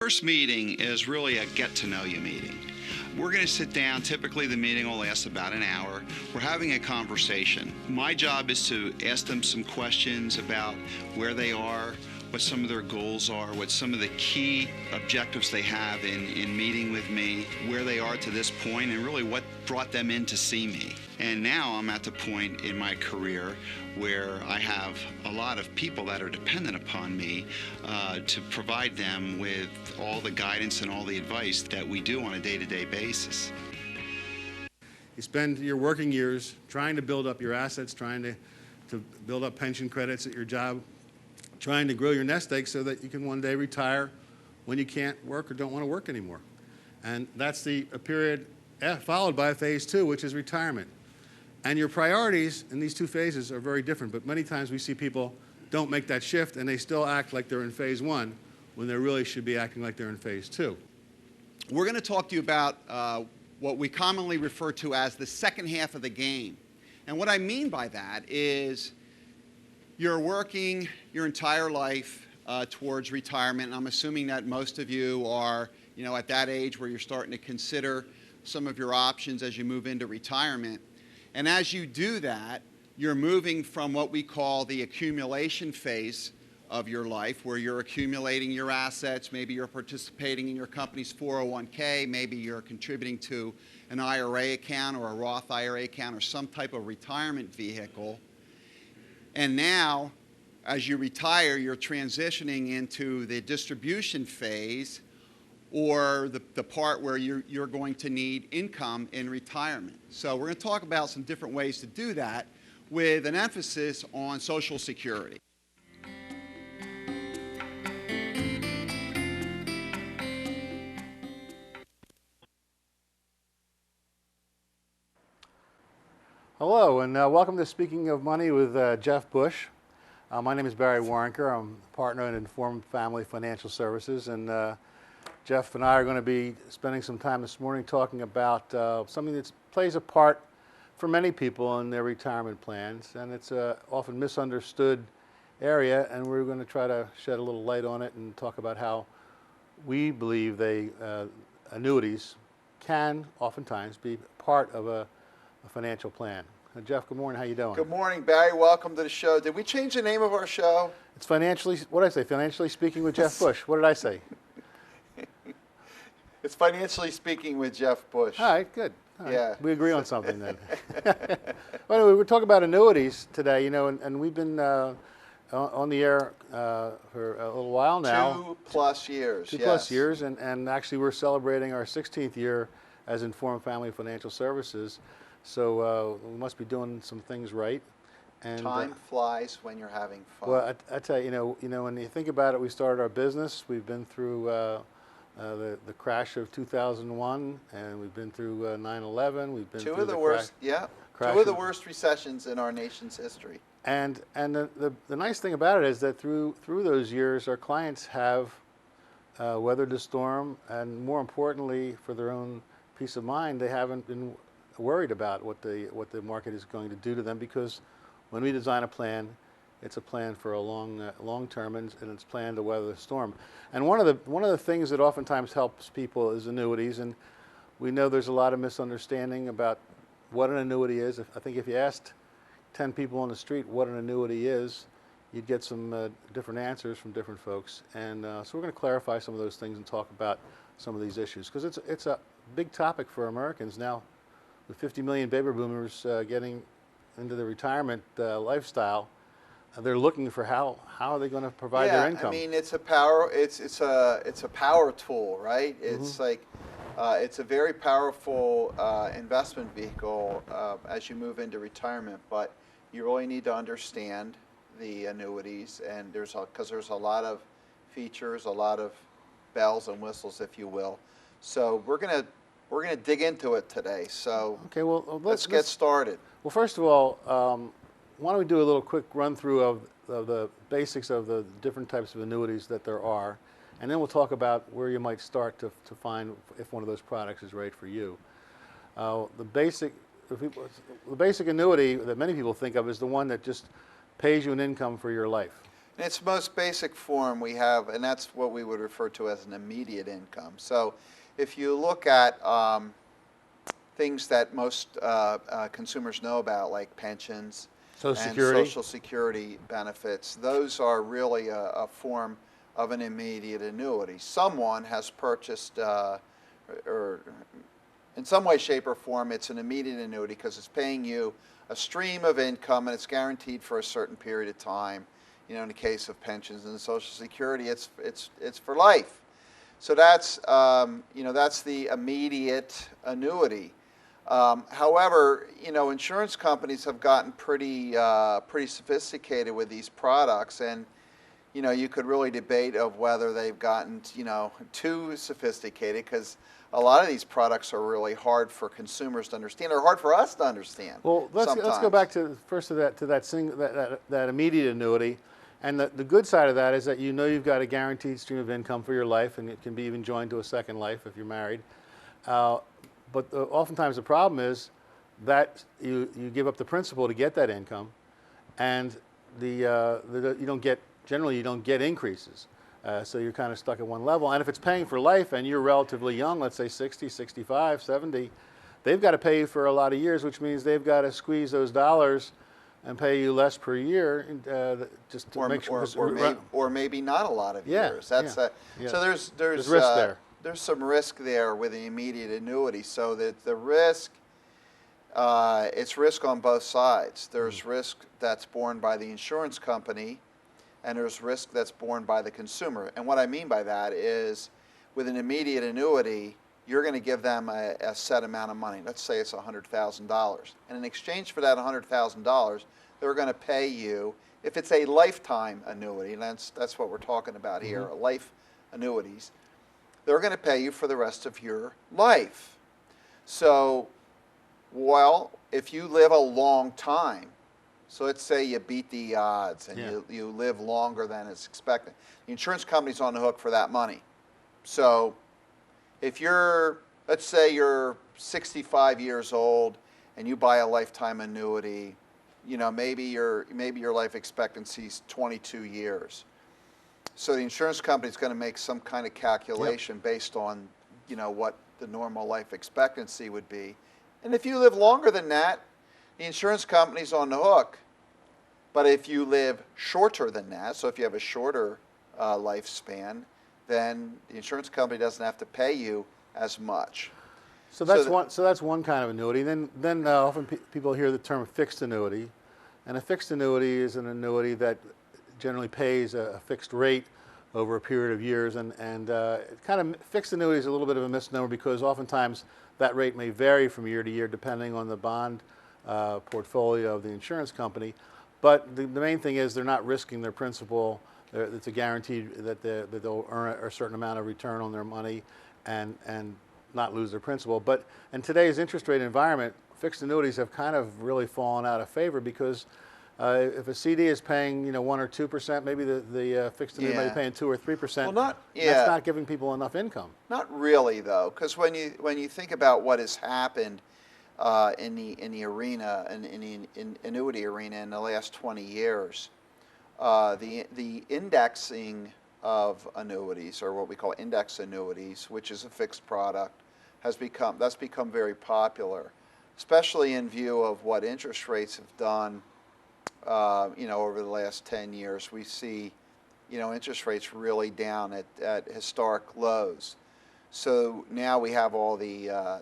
first meeting is really a get-to-know-you meeting. We're going to sit down. Typically, the meeting will last about an hour. We're having a conversation. My job is to ask them some questions about where they are, what some of their goals are, what some of the key objectives they have in meeting with me, where they are to this point, and really what brought them in to see me. And now I'm at the point in my career where I have a lot of people that are dependent upon me to provide them with all the guidance and all the advice that we do on a day-to-day basis. You spend your working years trying to build up your assets, trying to build up pension credits at your job, trying to grow your nest egg so that you can one day retire when you can't work or don't want to work anymore. And that's a period followed by phase two, which is retirement. And your priorities in these two phases are very different, but many times we see people don't make that shift and they still act like they're in phase one when they really should be acting like they're in phase two. We're going to talk to you about what we commonly refer to as the second half of the game. And what I mean by that is you're working your entire life towards retirement, and I'm assuming that most of you are, at that age where you're starting to consider some of your options as you move into retirement. And as you do that, you're moving from what we call the accumulation phase of your life, where you're accumulating your assets. Maybe you're participating in your company's 401k, maybe you're contributing to an IRA account or a Roth IRA account or some type of retirement vehicle. And now, as you retire, you're transitioning into the distribution phase, or the part where you're going to need income in retirement. So we're going to talk about some different ways to do that with an emphasis on Social Security. Hello, and welcome to Speaking of Money with Jeff Bush. My name is Barry Warrenker. I'm a partner in Informed Family Financial Services, and Jeff and I are going to be spending some time this morning talking about something that plays a part for many people in their retirement plans, and it's an often misunderstood area, and we're going to try to shed a little light on it and talk about how we believe annuities can oftentimes be part of a financial plan. Jeff, good morning. How you doing? Good morning, Barry. Welcome to the show. Did we change the name of our show? It's what did I say? Financially Speaking with Jeff Bush. What did I say? It's Financially Speaking with Jeff Bush. All right, good. All right. Yeah. We agree on something then. Well, anyway, we're talking about annuities today, and we've been on the air for a little while now. 2+ years. 2+ years, and actually we're celebrating our 16th year as Informed Family Financial Services. So we must be doing some things right. And time flies when you're having fun. Well, I tell you, when you think about it, we started our business. We've been through the crash of 2001, and we've been through 9/11. We've been two through of the worst, crash two of the worst recessions in our nation's history. And the nice thing about it is that through those years, our clients have weathered the storm, and more importantly, for their own peace of mind, they haven't been worried about what the market is going to do to them, because when we design a plan, it's a plan for a long term, and it's planned to weather the storm. And one of the things that oftentimes helps people is annuities, and we know there's a lot of misunderstanding about what an annuity is. I think if you asked 10 people on the street what an annuity is, you'd get some different answers from different folks. And so we're going to clarify some of those things and talk about some of these issues, because it's a big topic for Americans now. With 50 million baby boomers getting into the retirement lifestyle, they're looking for how are they going to provide their income. I mean, it's a power tool, right? It's like it's a very powerful investment vehicle as you move into retirement. But you really need to understand the annuities, and because there's a lot of features, a lot of bells and whistles, if you will. So we're gonna dig into it today. So okay, well let's get started. Well, first of all, why don't we do a little quick run through of the basics of the different types of annuities that there are, and then we'll talk about where you might start to find if one of those products is right for you. The basic annuity that many people think of is the one that just pays you an income for your life. In its most basic form, we have, and that's what we would refer to as an immediate income. So if you look at things that most consumers know about, like pensions Social and Security. Social Security benefits, those are really a form of an immediate annuity. Someone has purchased, or in some way, shape, or form, it's an immediate annuity because it's paying you a stream of income and it's guaranteed for a certain period of time. You know, in the case of pensions and Social Security, it's for life. So that's that's the immediate annuity. However, insurance companies have gotten pretty sophisticated with these products, and you could really debate of whether they've gotten too sophisticated, because a lot of these products are really hard for consumers to understand, or hard for us to understand. Well, let's go sometimes. back to first to that immediate annuity, and the good side of that is that you've got a guaranteed stream of income for your life, and it can be even joined to a second life if you're married. But oftentimes the problem is that you give up the principal to get that income, and you don't get increases. So you're kind of stuck at one level. And if it's paying for life and you're relatively young, let's say 60, 65, 70, they've got to pay you for a lot of years, which means they've got to squeeze those dollars and pay you less per year, just to make sure. Or maybe not a lot of Yeah, years. That's yeah. So there's risk there. There's some risk there with the immediate annuity. So that the risk, it's risk on both sides. There's risk that's borne by the insurance company, and there's risk that's borne by the consumer. And what I mean by that is, with an immediate annuity, you're going to give them a set amount of money. Let's say it's $100,000. And in exchange for that $100,000, they're going to pay you, if it's a lifetime annuity, and that's what we're talking about here, life annuities, they're going to pay you for the rest of your life. So, well, if you live a long time, so let's say you beat the odds and you live longer than is expected, the insurance company's on the hook for that money. So if let's say you're 65 years old and you buy a lifetime annuity, maybe your life expectancy is 22 years. So the insurance company is going to make some kind of calculation based on, what the normal life expectancy would be. And if you live longer than that, the insurance company's on the hook. But if you live shorter than that, so if you have a shorter lifespan, then the insurance company doesn't have to pay you as much. So that's one kind of annuity. Then often people hear the term fixed annuity, and a fixed annuity is an annuity that generally pays a fixed rate over a period of years, and kind of fixed annuity is a little bit of a misnomer, because oftentimes that rate may vary from year to year depending on the bond portfolio of the insurance company. But the main thing is they're not risking their principal. It's a guaranteed that they'll earn a certain amount of return on their money and not lose their principal. But in today's interest rate environment, fixed annuities have kind of really fallen out of favor, because if a CD is paying 1 or 2%, maybe the fixed annuity might be paying 2 or 3%. Well, that's not giving people enough income. Not really, though, because when you think about what has happened in the arena, in the annuity arena in the last 20 years, the indexing of annuities, or what we call index annuities, which is a fixed product, that's become very popular, especially in view of what interest rates have done. Over the last 10 years, we see, interest rates really down at historic lows. So now we have all the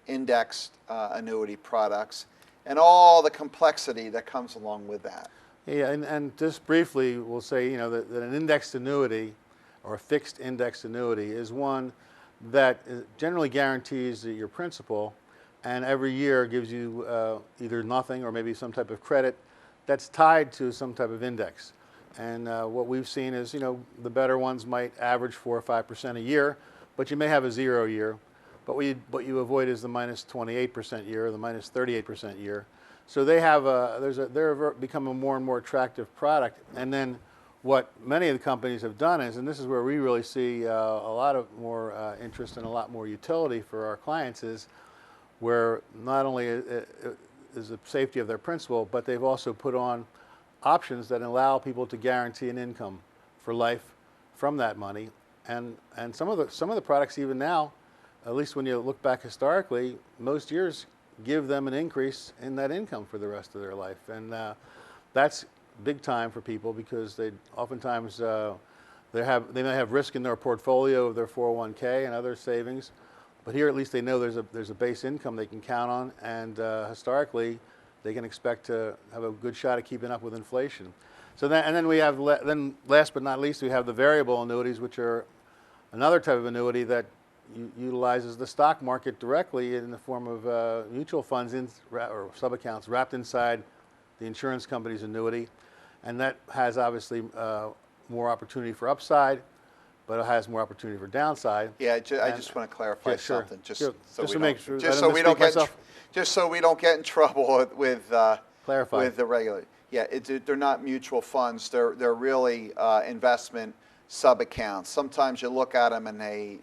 indexed annuity products and all the complexity that comes along with that. Yeah, and just briefly, we'll say that an indexed annuity or a fixed indexed annuity is one that generally guarantees your principal, and every year gives you either nothing or maybe some type of credit that's tied to some type of index. And what we've seen is, the better ones might average 4 or 5% a year, but you may have a 0 year. But what you avoid is the minus 28% year or the minus 38% year. So they have they're become a more and more attractive product. And then what many of the companies have done is, and this is where we really see a lot of more interest and a lot more utility for our clients, is where not only is the safety of their principal, but they've also put on options that allow people to guarantee an income for life from that money. And some of the products even now, at least when you look back historically, most years give them an increase in that income for the rest of their life. And that's big time for people, because they oftentimes they may have risk in their portfolio of their 401k and other savings, but here at least they know there's a base income they can count on, and historically they can expect to have a good shot at keeping up with inflation. So then we have then last but not least, we have the variable annuities, which are another type of annuity that utilizes the stock market directly in the form of mutual funds or sub-accounts wrapped inside the insurance company's annuity. And that has obviously more opportunity for upside, but it has more opportunity for downside. Yeah, I just want to clarify something, just so we don't get in trouble with the regular. Yeah, they're not mutual funds. They're really investment sub-accounts. Sometimes you look at them and they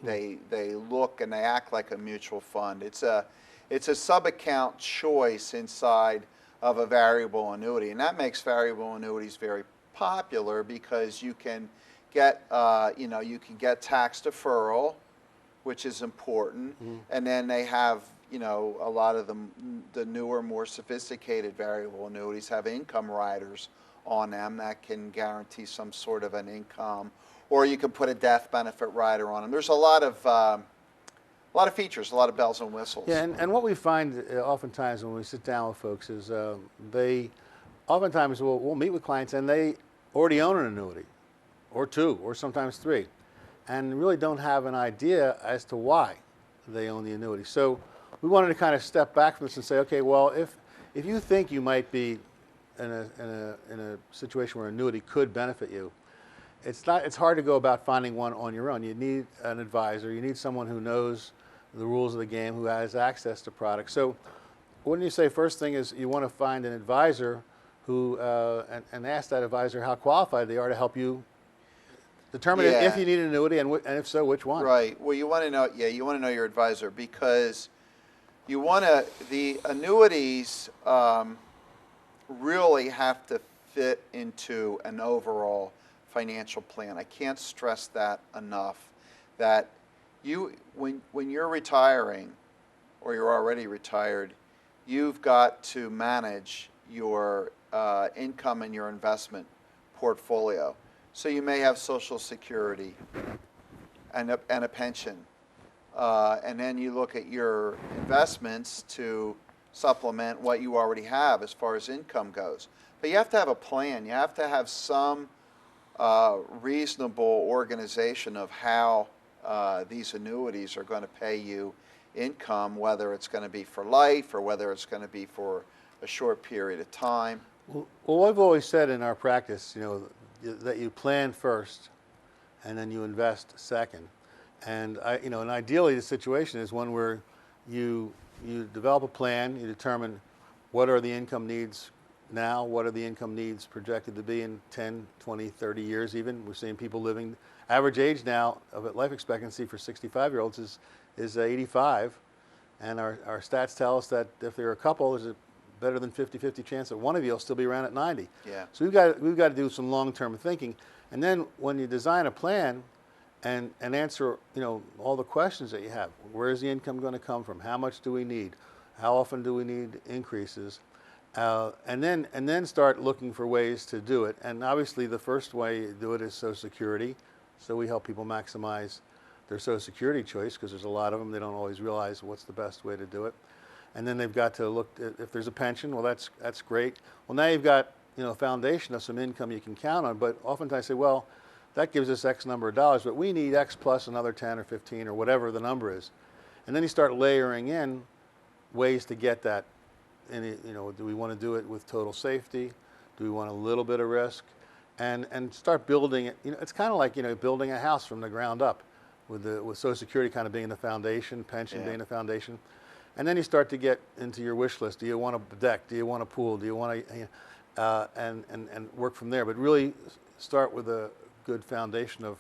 look and they act like a mutual fund. It's a sub-account choice inside of a variable annuity, and that makes variable annuities very popular because you can get tax deferral, which is important, and then they have a lot of the newer, more sophisticated variable annuities have income riders on them that can guarantee some sort of an income, or you can put a death benefit rider on them. There's a lot of features, a lot of bells and whistles. Yeah, and what we find oftentimes when we sit down with folks is they oftentimes we'll meet with clients and they already own an annuity, or two, or sometimes three, and really don't have an idea as to why they own the annuity. So we wanted to kind of step back from this and say, okay, well, if you think you might be in a situation where annuity could benefit you, it's hard to go about finding one on your own. You need an advisor. You need someone who knows the rules of the game, who has access to products. So wouldn't you say first thing is you want to find an advisor who and ask that advisor how qualified they are to help you determine if you need an annuity, and if so, which one? Right. Well, you want to know. Yeah, you want to know your advisor, because the annuities really have to fit into an overall financial plan. I can't stress that enough. That when you're retiring, or you're already retired, you've got to manage your income and your investment portfolio. So you may have Social Security and a pension, and then you look at your investments to supplement what you already have as far as income goes. But you have to have a plan. You have to have some reasonable organization of how these annuities are going to pay you income, whether it's going to be for life or whether it's going to be for a short period of time. Well, I've always said in our practice, that you plan first, and then you invest second. And and ideally, the situation is one where you develop a plan, you determine what are the income needs now, what are the income needs projected to be in 10, 20, 30 years even. We're seeing people living, average age now of life expectancy for 65-year-olds is 85, and our stats tell us that if there are a couple, there's a better than 50-50 chance that one of you will still be around at 90. Yeah. So we've got to do some long-term thinking, and then when you design a plan and answer all the questions that you have, where is the income going to come from? How much do we need? How often do we need increases? And then start looking for ways to do it. And obviously, the first way you do it is Social Security. So we help people maximize their Social Security choice, because there's a lot of them. They don't always realize what's the best way to do it. And then they've got to look at if there's a pension. Well, that's great. Well, now you've got a foundation of some income you can count on. But oftentimes say, well, that gives us X number of dollars, but we need X plus another 10 or 15 or whatever the number is. And then you start layering in ways to get that. And do we want to do it with total safety? Do we want a little bit of risk? And start building it. It's kind of like building a house from the ground up, with Social Security kind of being the foundation, pension being the foundation. And then you start to get into your wish list. Do you want a deck? Do you want a pool? Do you want to, and work from there. But really start with a good foundation of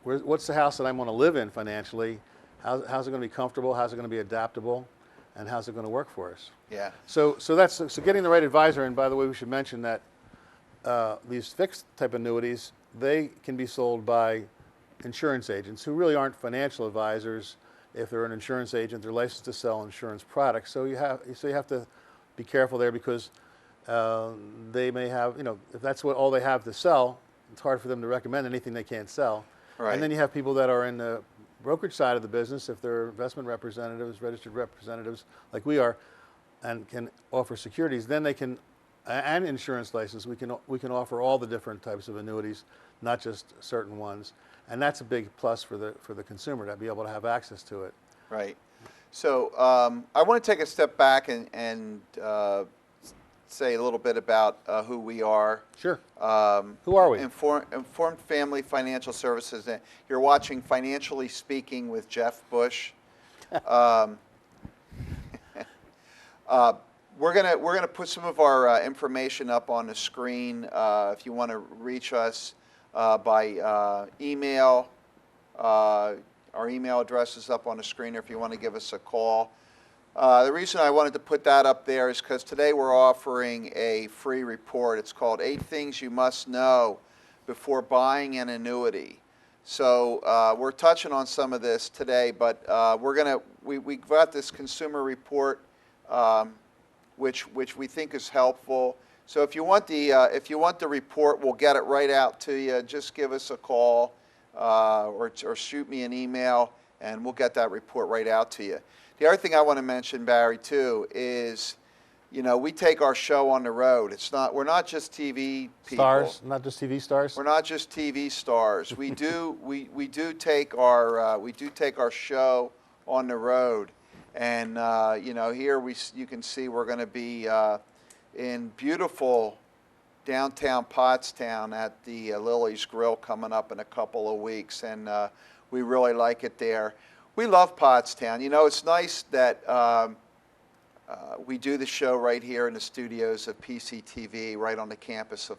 what's the house that I want to live in financially? How's it going to be comfortable? How's it going to be adaptable? And how's it going to work for us? Yeah. So getting the right advisor. And by the way, we should mention that these fixed type annuities, they can be sold by insurance agents who really aren't financial advisors. If they're an insurance agent, they're licensed to sell insurance products. So you have to be careful there, because they may have, if that's all they have to sell, it's hard for them to recommend anything they can't sell. Right. And then you have people that are in the brokerage side of the business, if they're investment representatives, registered representatives like we are, and can offer securities, then they can, and insurance license, we can offer all the different types of annuities, not just certain ones. And that's a big plus for the consumer, to be able to have access to it. Right. So I want to take a step back and say a little bit about who we are. Sure. Who are we? Informed Family Financial Services. You're watching Financially Speaking with Jeff Bush. We're gonna put some of our information up on the screen. If you want to reach us by email, our email address is up on the screen, or if you want to give us a call. The reason I wanted to put that up there is because today we're offering a free report. It's called 8 Things You Must Know Before Buying an Annuity. So we're touching on some of this today, but we got this consumer report, which we think is helpful. So if you want the report, we'll get it right out to you. Just give us a call or shoot me an email, and we'll get that report right out to you. The other thing I want to mention, Barry, too, is we take our show on the road. We're not just TV people. Stars, not just TV stars. We're not just TV stars. We do take our show on the road, and here you can see we're going to be in beautiful downtown Pottstown at the Lily's Grill coming up in a couple of weeks, and we really like it there. We love Pottstown. It's nice that we do the show right here in the studios of PCTV, right on the campus of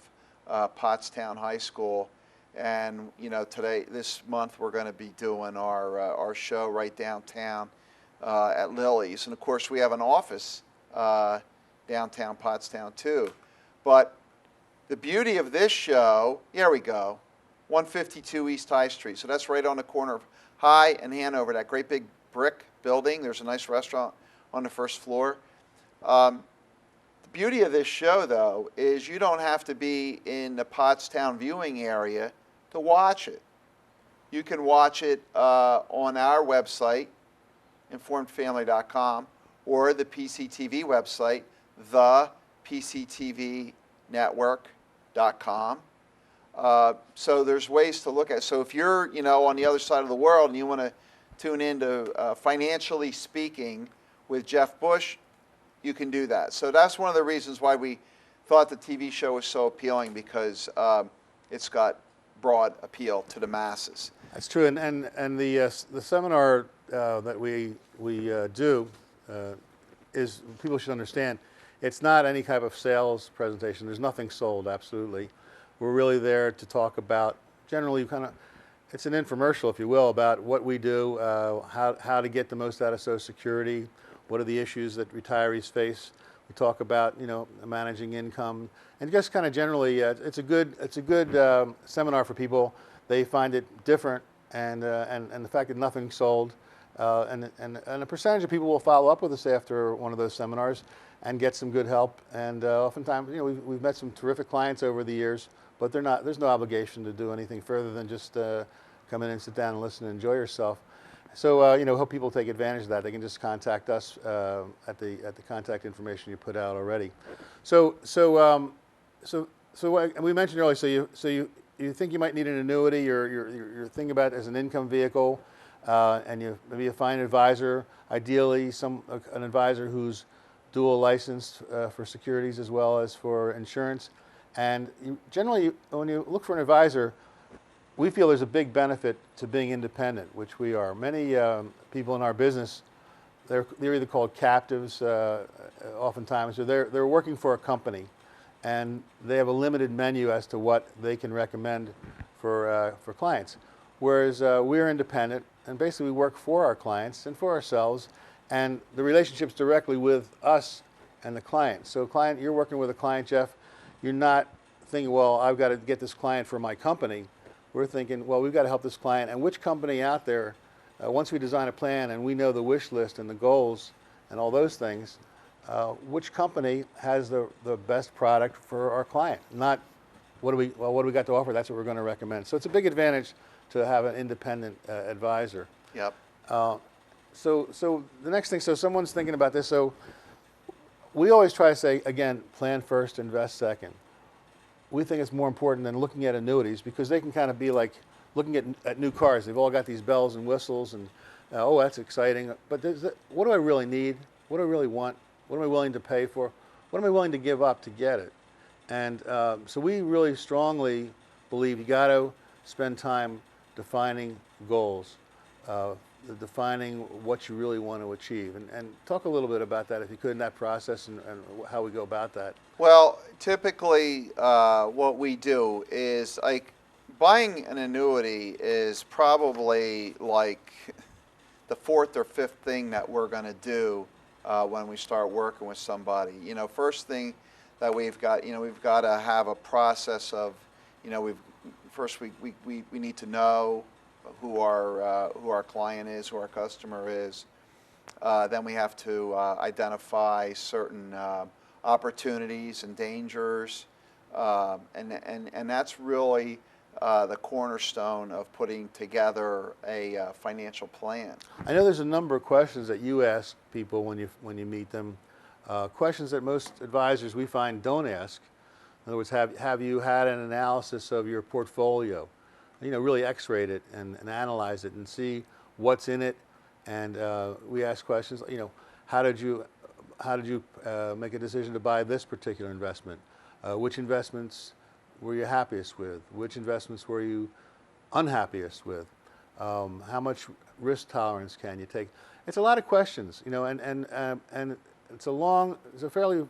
Pottstown High School. And this month, we're going to be doing our show right downtown at Lily's. And of course, we have an office downtown Pottstown too. But the beauty of this show, here we go, 152 East High Street. So that's right on the corner of High and Hanover, that great big brick building. There's a nice restaurant on the first floor. The beauty of this show, though, is you don't have to be in the Pottstown viewing area to watch it. You can watch it on our website, informedfamily.com, or the PCTV website, thepctvnetwork.com. So there's ways to look at it. So if you're, on the other side of the world and you want to tune into Financially Speaking with Jeff Bush, you can do that. So that's one of the reasons why we thought the TV show was so appealing, because it's got broad appeal to the masses. That's true, and the seminar that we do is, people should understand, it's not any type of sales presentation. There's nothing sold, absolutely. We're really there to talk about, generally, it's an infomercial, if you will, about what we do, how to get the most out of Social Security, what are the issues that retirees face. We talk about, managing income, and just kind of generally, it's a good seminar for people. They find it different, and the fact that nothing's sold, and a percentage of people will follow up with us after one of those seminars and get some good help. And oftentimes, we've met some terrific clients over the years, but there's no obligation to do anything further than just come in and sit down and listen and enjoy yourself. So hope people take advantage of that. They can just contact us at the contact information you put out already. So we mentioned earlier. So you think you might need an annuity, or you're thinking about it as an income vehicle, and maybe you find an advisor, ideally an advisor who's dual licensed for securities as well as for insurance. And generally, when you look for an advisor, we feel there's a big benefit to being independent, which we are. Many people in our business, they're either called captives, oftentimes, or they're working for a company, and they have a limited menu as to what they can recommend for clients. Whereas we're independent, and basically we work for our clients and for ourselves, and the relationship's directly with us and the client. So client, you're working with a client, Jeff, you're not thinking, well, I've got to get this client for my company. We're thinking, well, we've got to help this client, and which company out there, once we design a plan and we know the wish list and the goals and all those things, which company has the best product for our client? Not what do we got to offer? That's what we're going to recommend. So it's a big advantage to have an independent advisor. Yep. So the next thing, so someone's thinking about this. So we always try to say, again, plan first, invest second. We think it's more important than looking at annuities because they can kind of be like looking at new cars. They've all got these bells and whistles and, oh, that's exciting. But what do I really need? What do I really want? What am I willing to pay for? What am I willing to give up to get it? And so we really strongly believe you got to spend time defining goals, defining what you really want to achieve. And talk a little bit about that, if you could, in that process and how we go about that. Well, typically what we do is, like, buying an annuity is probably like the fourth or fifth thing that we're going to do when we start working with somebody. First thing that we've got to have a process of, first we need to know who our client is, who our customer is. Then we have to identify certain opportunities and dangers, and that's really the cornerstone of putting together a financial plan. I know there's a number of questions that you ask people when you meet them, questions that most advisors we find don't ask. In other words, have you had an analysis of your portfolio? Really x-rate it and analyze it and see what's in it. And we ask questions, how did you make a decision to buy this particular investment? Which investments were you happiest with? Which investments were you unhappiest with? How much risk tolerance can you take? It's a lot of questions, and it's a fairly,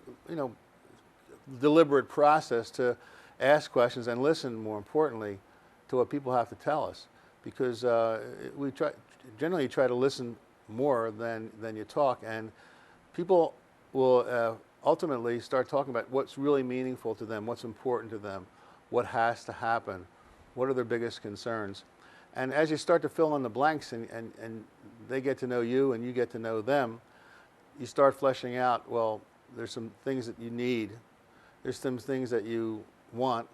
deliberate process to ask questions and listen, more importantly, to what people have to tell us, because we generally try to listen more than you talk, and people will ultimately start talking about what's really meaningful to them, what's important to them, what has to happen, what are their biggest concerns. And as you start to fill in the blanks and they get to know you and you get to know them, you start fleshing out, well, there's some things that you need, there's some things that you want,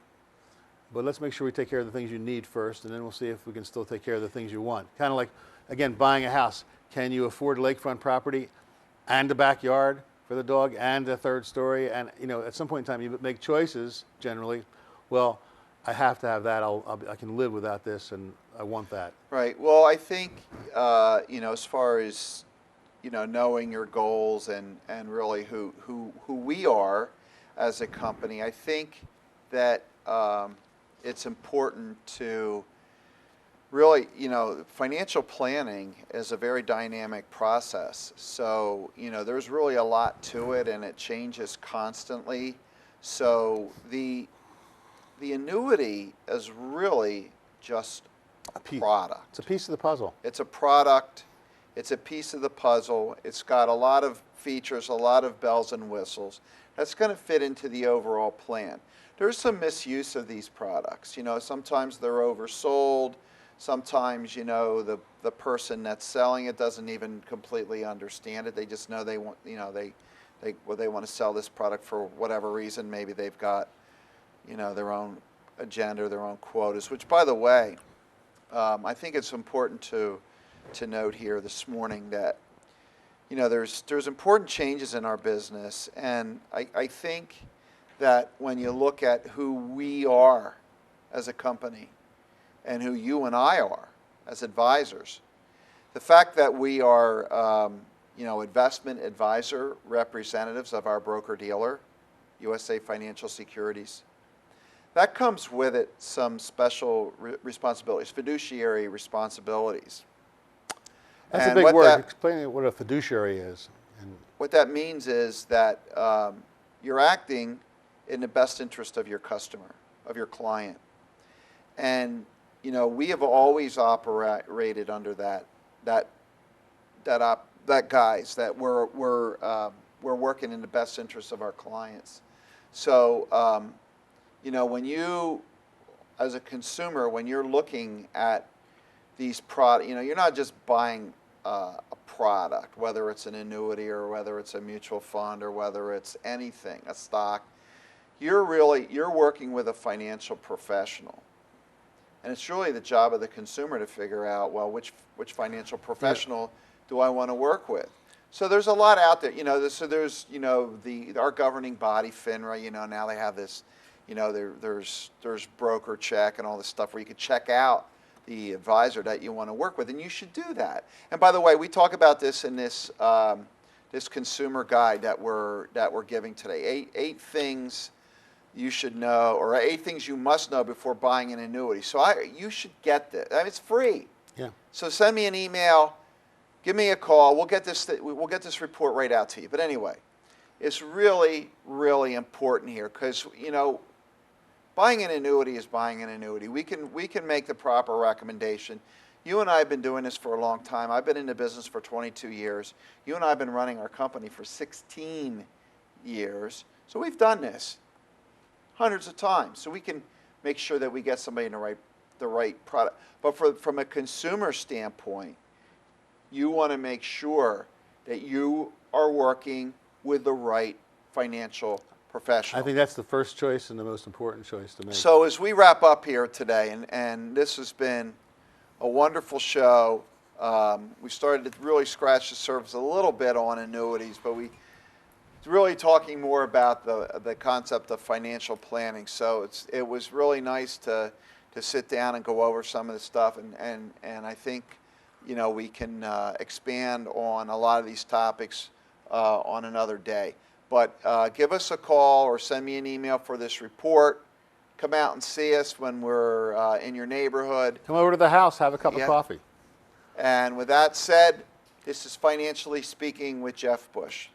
but let's make sure we take care of the things you need first, and then we'll see if we can still take care of the things you want. Kind of like, again, buying a house. Can you afford lakefront property and a backyard for the dog and a third story? And at some point in time, you make choices generally. Well, I have to have that. I can live without this, and I want that. Right. Well, I think as far as knowing your goals and really who we are as a company, I think that it's important to really, financial planning is a very dynamic process. So, there's really a lot to it, and it changes constantly. So the annuity is really just a product. It's a piece of the puzzle. It's a product. It's a piece of the puzzle. It's got a lot of features, a lot of bells and whistles. That's going to fit into the overall plan. There's some misuse of these products. Sometimes they're oversold. Sometimes, the person that's selling it doesn't even completely understand it. They just know they want, they want to sell this product for whatever reason. Maybe they've got, their own agenda, their own quotas. Which, by the way, I think it's important to note here this morning that, there's important changes in our business, and I think that when you look at who we are as a company and who you and I are as advisors, the fact that we are, investment advisor representatives of our broker-dealer, USA Financial Securities, that comes with it some special responsibilities, fiduciary responsibilities. That's a big word. Explain what a fiduciary is. What that means is that you're acting in the best interest of your customer, of your client. And, we have always operated under that guise, that we're working in the best interest of our clients. So, you know, when you, as a consumer, when you're looking at these products, you know, you're not just buying a product, whether it's an annuity or whether it's a mutual fund or whether it's anything, a stock. You're working with a financial professional. And it's really the job of the consumer to figure out, well, which financial professional do I want to work with? So there's a lot out there, you know. So there's, you know, our governing body, FINRA. You know, now they have this, you know, there's broker check and all this stuff where you can check out the advisor that you want to work with, and you should do that. And by the way, we talk about this in this this consumer guide that we're giving today. Eight things you should know, or 8 things you must know before buying an annuity. So you should get this. I mean, it's free. Yeah. So send me an email, give me a call. We'll get this report right out to you. But anyway, it's really, really important here because, you know, buying an annuity is buying an annuity. We can make the proper recommendation. You and I have been doing this for a long time. I've been in the business for 22 years. You and I have been running our company for 16 years. So we've done this hundreds of times. So we can make sure that we get somebody in the right product. But from a consumer standpoint, you want to make sure that you are working with the right financial professional. I think that's the first choice and the most important choice to make. So as we wrap up here today, and this has been a wonderful show. We started to really scratch the surface a little bit on annuities, but we're really talking more about the concept of financial planning. So it was really nice to sit down and go over some of the stuff, and I think, you know, we can expand on a lot of these topics on another day. But give us a call or send me an email for this report. Come out and see us when we're in your neighborhood. Come over to the house, have a cup of coffee. And with that said, this is Financially Speaking with Jeff Bush.